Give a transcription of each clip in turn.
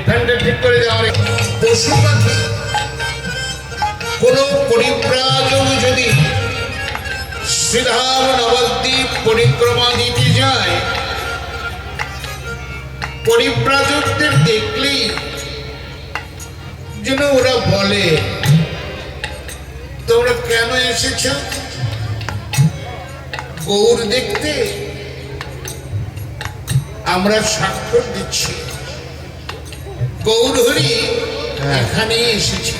ফ্যানটা ঠিক করে দেওয়া পশু পাখি কোন পরিব্রাজক যদি শ্রীধাম নবদ্বীপ পরিক্রমা দিতে যায়, পরিব্রাজকদের দেখলেই যেন ওরা বলে, তোমরা কেন এসেছ? গৌর দেখতে? আমরা স্বাক্ষর দিচ্ছি গৌর হরি এখানে এসেছে।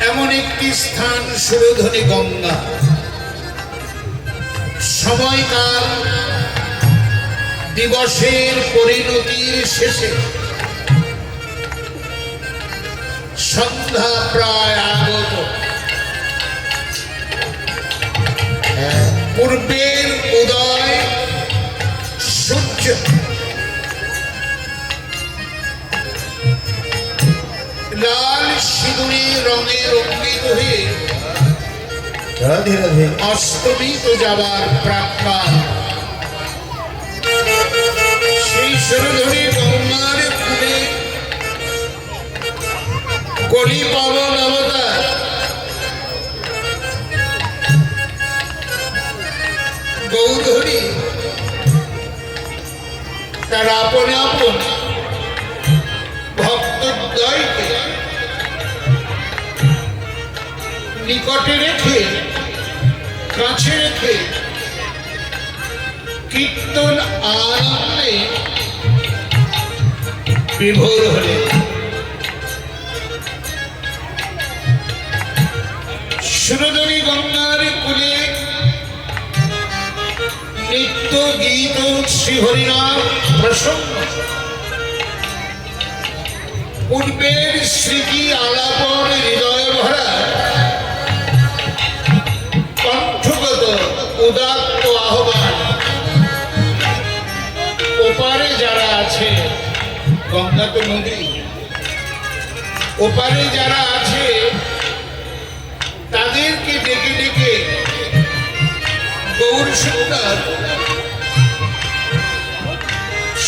এমন একটি স্থান সুরধনী গঙ্গা। সময়কাল দিবসের পরিণতির শেষে সন্ধ্যা প্রায় আগত। পূর্বের উদয় সূর্য লাল সিঁদুরে রঙে রঙ্গিত হয়ে অস্তমিত যাবার প্রাক্কাল সেই সুরধনী গঙ্গার কূলে কলি পাবন অবতার গৌরহরি তার আপন আপন ভক্তদ্বয়কে নিকটে রেখে, কাছে রেখে কীর্তন আনন্দে বিভোর হলেন। সুরধনী গঙ্গার কূলে নিত্য গীত শ্রীহরিনাম প্রসন্ন। পূর্বের স্মৃতি আলাপন হৃদয় ভরা কণ্ঠগত উদাত্ত আহ্বান। ওপারে যারা আছে, গঙ্গা তো নদী, ওপারে যারা আছে তাদেরকে ডেকে ডেকে গৌর সুন্দর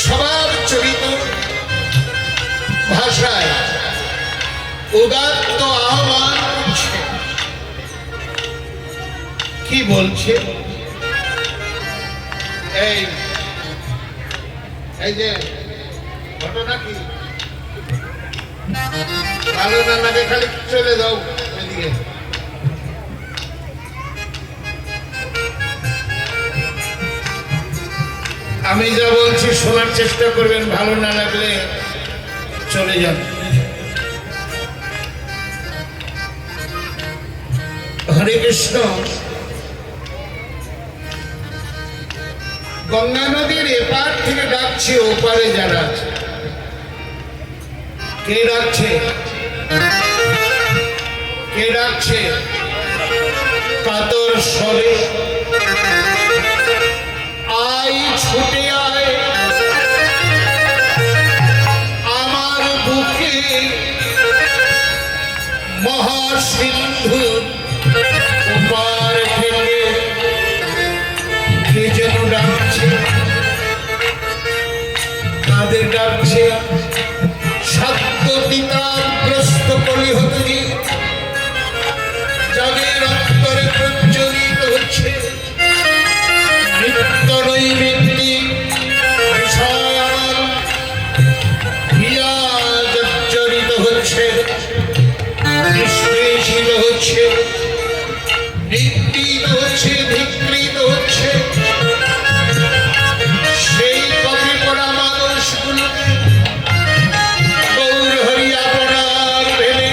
স্বভাব চরিত ভাষায় উদাত্ত আহ্বান করছে। কি বলছে? এই যে ঘটনা কি ভালো না লাগে খালি চলে যাও এদিকে। আমি যা বলছি শোনার চেষ্টা করবেন, ভালো না লাগলে চলে যান। হরে কৃষ্ণ। গঙ্গা নদীর এপার থেকে ডাকছে ওপারে যারা আছে। কে ডাকছে? কে ডাকছে? কাতর স্বরে আয় ছুটে আয় আমার বুকে মহাসিন্ধু ওপার থেকে। কে যেন ডাকছে? কাদের ডাকছে? সত্যবিতাগ্রস্ত কলিহতী যাদের অন্তরে প্রজ্বলিত হচ্ছে নিত্য নৈমিত্তিক বিষয় হিয়া জর্জরিত হচ্ছে, নিষ্পেষিত হচ্ছে, নিন্দীত হচ্ছে, ধিক্কৃত হচ্ছে। সেই পথে পড়া মানুষগুলোকে গৌর হরি আপনার ভেবে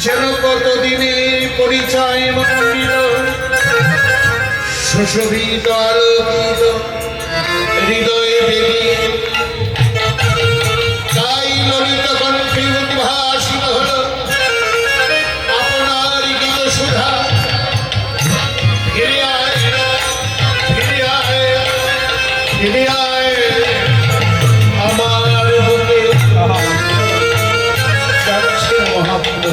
যেন কতদিনের পরিচয় মন্দির সুশোভিত আলোকিত হৃদয়ে বেদি তাই ললিত কণ্ঠে উদ্ভাসিত হল আপনার গীত সুধা। ফিরে আয়, ফিরে আয়, ফিরে আয় আমার বুকে যাচ্ছে মহাপ্রভু।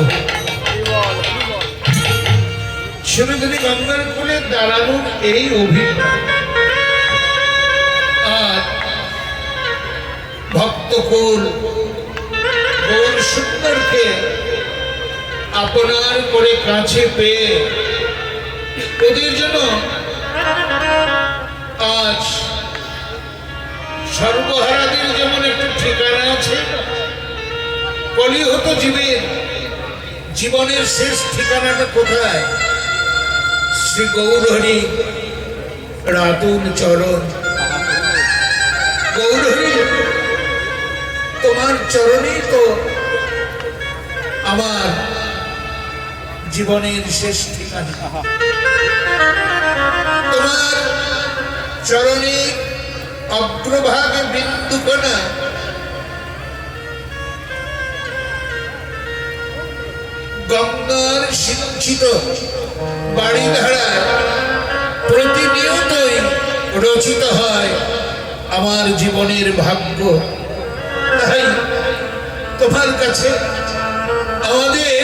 সুরধুনী গঙ্গার কোলে দাঁড়ানোর এই অভিনয় আর ভক্তকুল গৌর সুন্দরকে আপনার করে কাছে পেয়ে ওদের জন্য আজ সর্বহারাদের যেমন একটা ঠিকানা আছে, কলিহত জীবনের শেষ ঠিকানাটা কোথায়? শ্রী গৌরহরি রাতুল চরণ। গৌরহরি তোমার চরণেই তো আমার জীবনের শেষ ঠিকানা। তোমার চরণে অগ্রভাগে বিন্দুকণা গঙ্গার সিঞ্চিত বাড়ি ধারা প্রতিনিয়তই রচিত হয় আমার জীবনের ভাগ্য। তাই তোমার কাছে আমাদের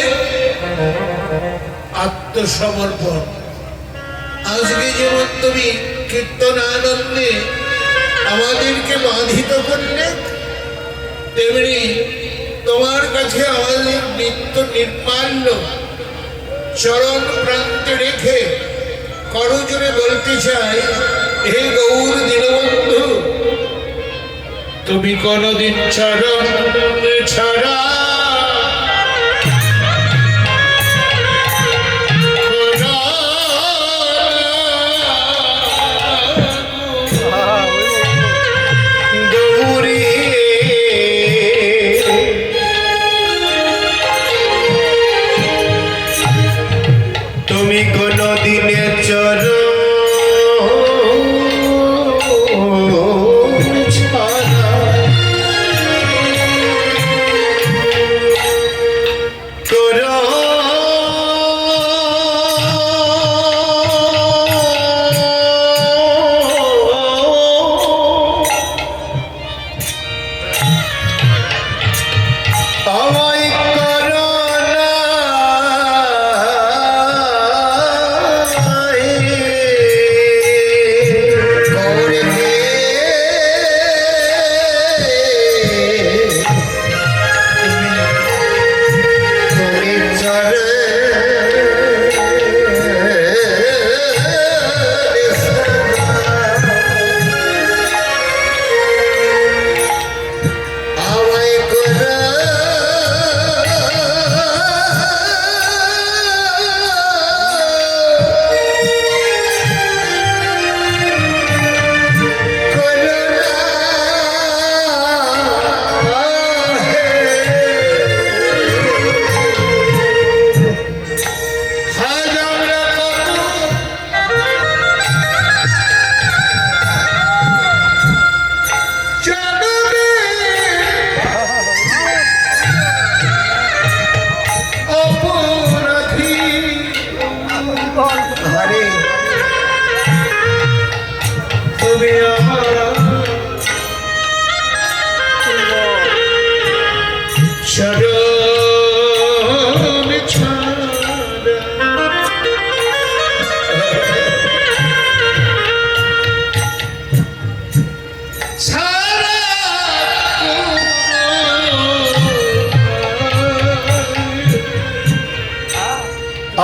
আত্মসমর্পণ। আজকে যেমন তুমি কীর্তন আনন্দে আমাদেরকে বাধিত করলে, তেমনি তোমার কাছে আমাদের নিত্য নির্মাল্য চরণ প্রান্তে রেখে করজোরে বলতে চাই, হে গৌর দীনবন্ধু, তুমি কোনদিন চরণ ছাড়া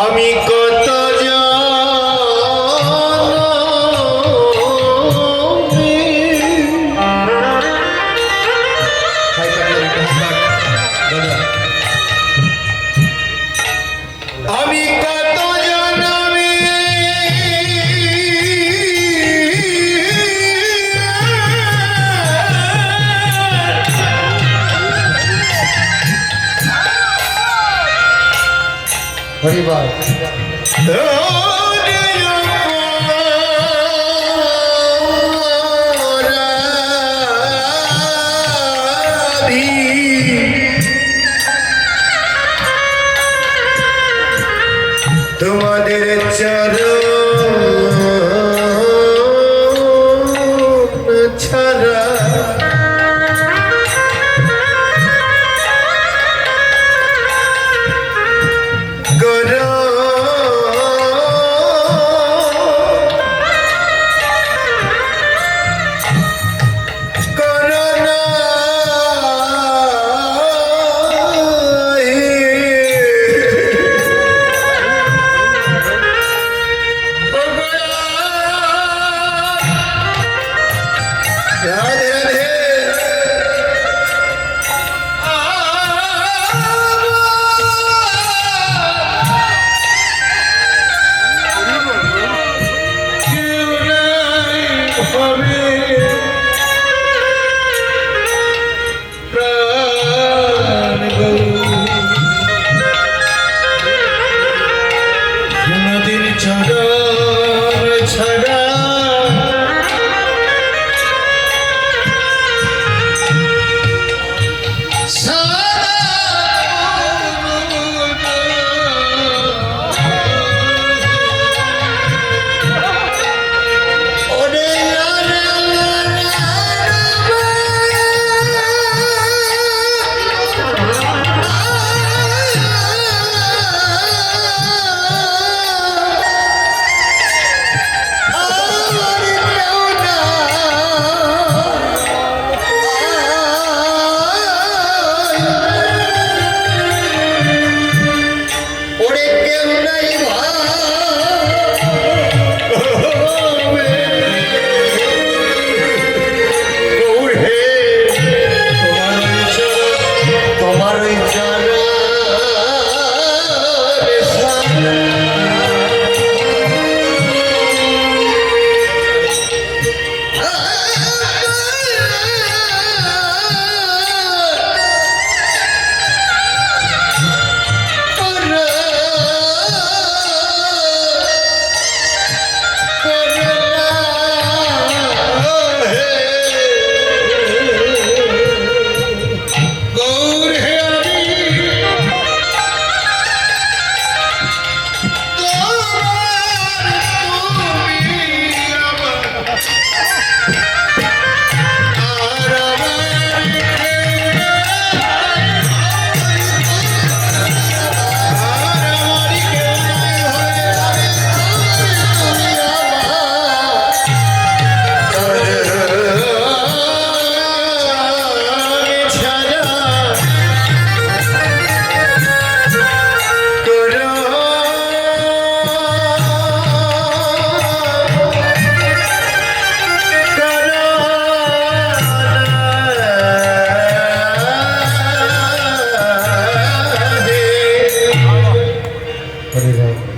আমি কত আমি কত জনমে হরিবার তোমাদের চরণ ছাড়া করো করোনা রাধে রাধে কেউ নাই হবে প্রাণ নদীর চরণ ছাড়া হরিবার